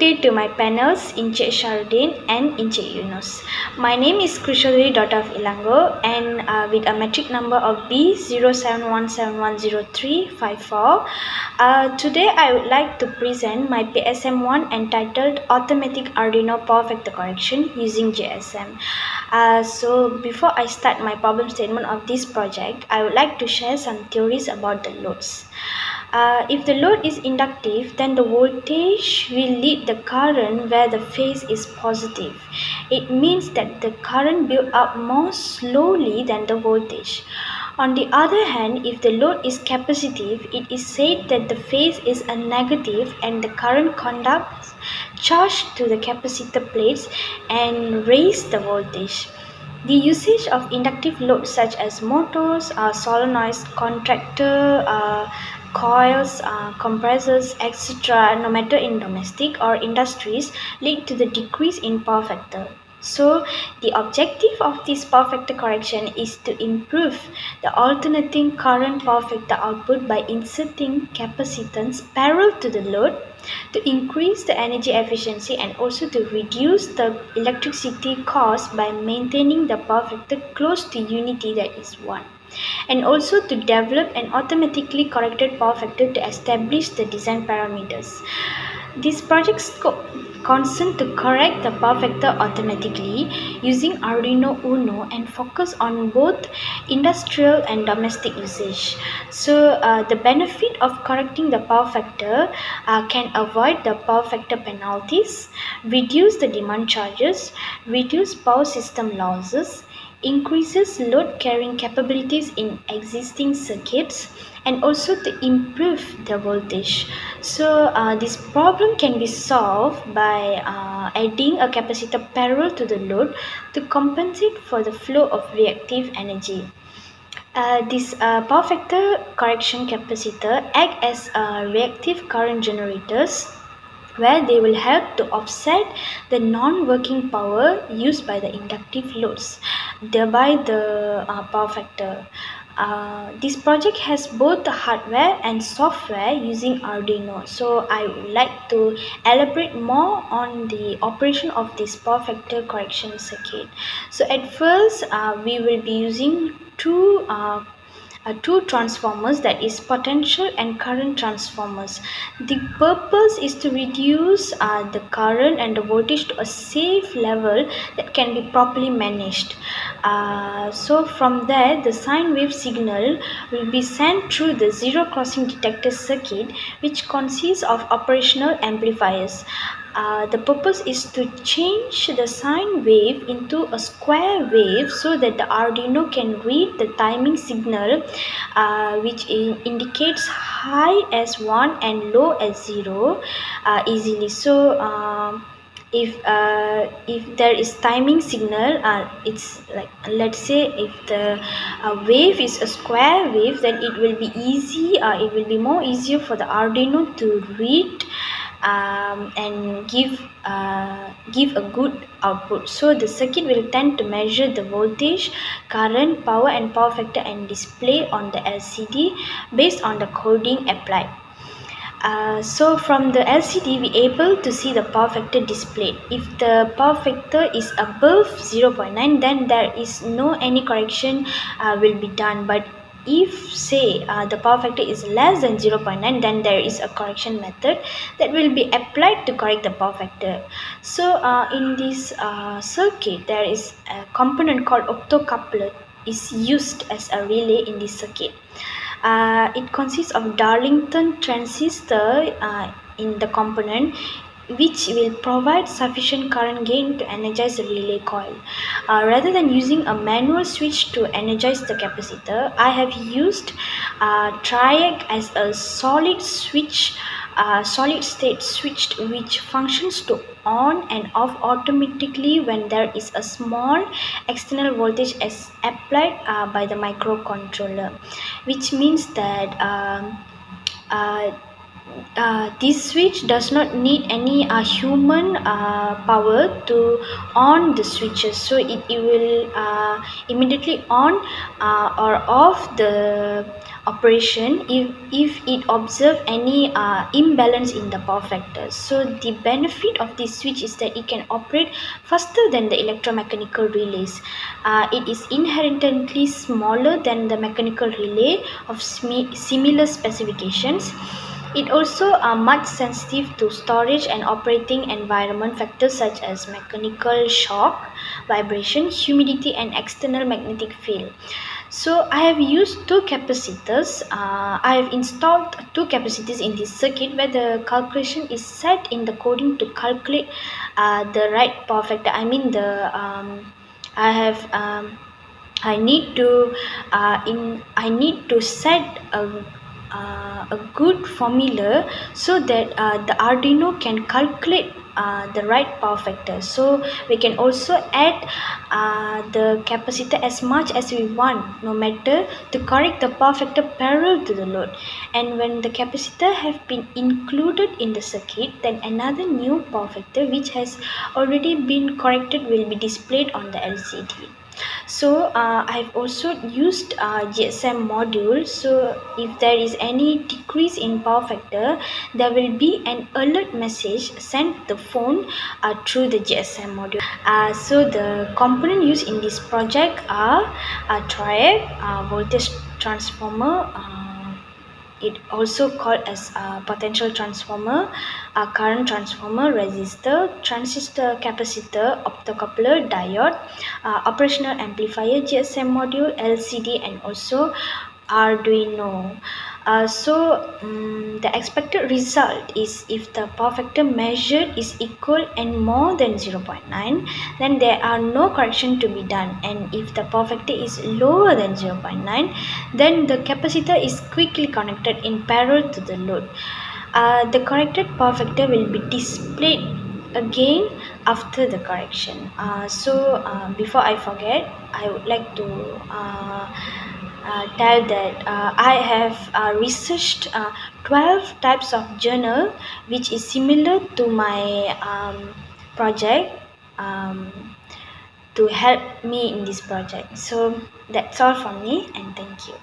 day to my panels, Encik Shardin and Encik Yunus. My name is Krishodri, daughter of Ilango, and with a metric number of B0717103554. Today I would like to present my PSM1 entitled Automatic Arduino Power Factor Correction using GSM. So before I start my problem statement of this project, I would like to share some theories about the loads. If the load is inductive, then the voltage will lead the current where the phase is positive. It means that the current builds up more slowly than the voltage. On the other hand, if the load is capacitive, it is said that the phase is a negative and the current conducts charge to the capacitor plates and raise the voltage. The usage of inductive loads such as motors, solenoids, contactor, coils, compressors, etc., no matter in domestic or industries, lead to the decrease in power factor. So, the objective of this power factor correction is to improve the alternating current power factor output by inserting capacitance parallel to the load to increase the energy efficiency and also to reduce the electricity cost by maintaining the power factor close to unity, that is 1, and also to develop an automatically corrected power factor to establish the design parameters. This project scope concerns to correct the power factor automatically using Arduino Uno and focus on both industrial and domestic usage. So the benefit of correcting the power factor can avoid the power factor penalties, reduce the demand charges, reduce power system losses, increases load carrying capabilities in existing circuits, and also to improve the voltage. So this problem can be solved by adding a capacitor parallel to the load to compensate for the flow of reactive energy. This power factor correction capacitor act as reactive current generators where they will help to offset the non-working power used by the inductive loads, thereby the power factor. This project has both the hardware and software using Arduino. So I would like to elaborate more on the operation of this power factor correction circuit. So at first, we will be using two transformers, that is potential and current transformers. The purpose is to reduce the current and the voltage to a safe level that can be properly managed. So from there, the sine wave signal will be sent through the zero crossing detector circuit, which consists of operational amplifiers. The purpose is to change the sine wave into a square wave so that the Arduino can read the timing signal, which indicates high as 1 and low as 0 easily. So if there is timing signal, it's like, let's say if the wave is a square wave, then it will be more easier for the Arduino to read and give a good output. So the circuit will tend to measure the voltage, current, power and power factor and display on the LCD based on the coding applied. So from the LCD we able to see the power factor displayed. If the power factor is above 0.9, then there is no any correction will be done, but if say the power factor is less than 0.9, then there is a correction method that will be applied to correct the power factor. So in this circuit, there is a component called optocoupler is used as a relay in this circuit. It consists of Darlington transistor in the component, which will provide sufficient current gain to energize the relay coil. Rather than using a manual switch to energize the capacitor, I have used Triac as a solid state switch, which functions to on and off automatically when there is a small external voltage as applied by the microcontroller, which means that this switch does not need any human power to on the switches, so it will immediately on or off the operation if it observe any imbalance in the power factor. So the benefit of this switch is that it can operate faster than the electromechanical relays. It is inherently smaller than the mechanical relay of similar specifications. It also are much sensitive to storage and operating environment factors such as mechanical shock, vibration, humidity, and external magnetic field. So I have used two capacitors. I have installed two capacitors in this circuit where the calculation is set in the coding to calculate the right power factor. I mean I have I need to I need to set a good formula so that the Arduino can calculate the right power factor. So we can also add the capacitor as much as we want, no matter, to correct the power factor parallel to the load. And when the capacitor have been included in the circuit, then another new power factor which has already been corrected will be displayed on the LCD. So I've also used GSM module. So if there is any decrease in power factor, there will be an alert message sent to the phone through the GSM module. So the component used in this project are a triac, voltage transformer, it also called as a potential transformer, a current transformer, resistor, transistor, capacitor, optocoupler, diode, operational amplifier, GSM module, LCD, and also Arduino. The expected result is if the power factor measured is equal and more than 0.9, then there are no correction to be done, and if the power factor is lower than 0.9, then the capacitor is quickly connected in parallel to the load. The corrected power factor will be displayed again after the correction. Before I forget, I would like to tell that I have researched 12 types of journal which is similar to my project, to help me in this project. So that's all from me, and thank you.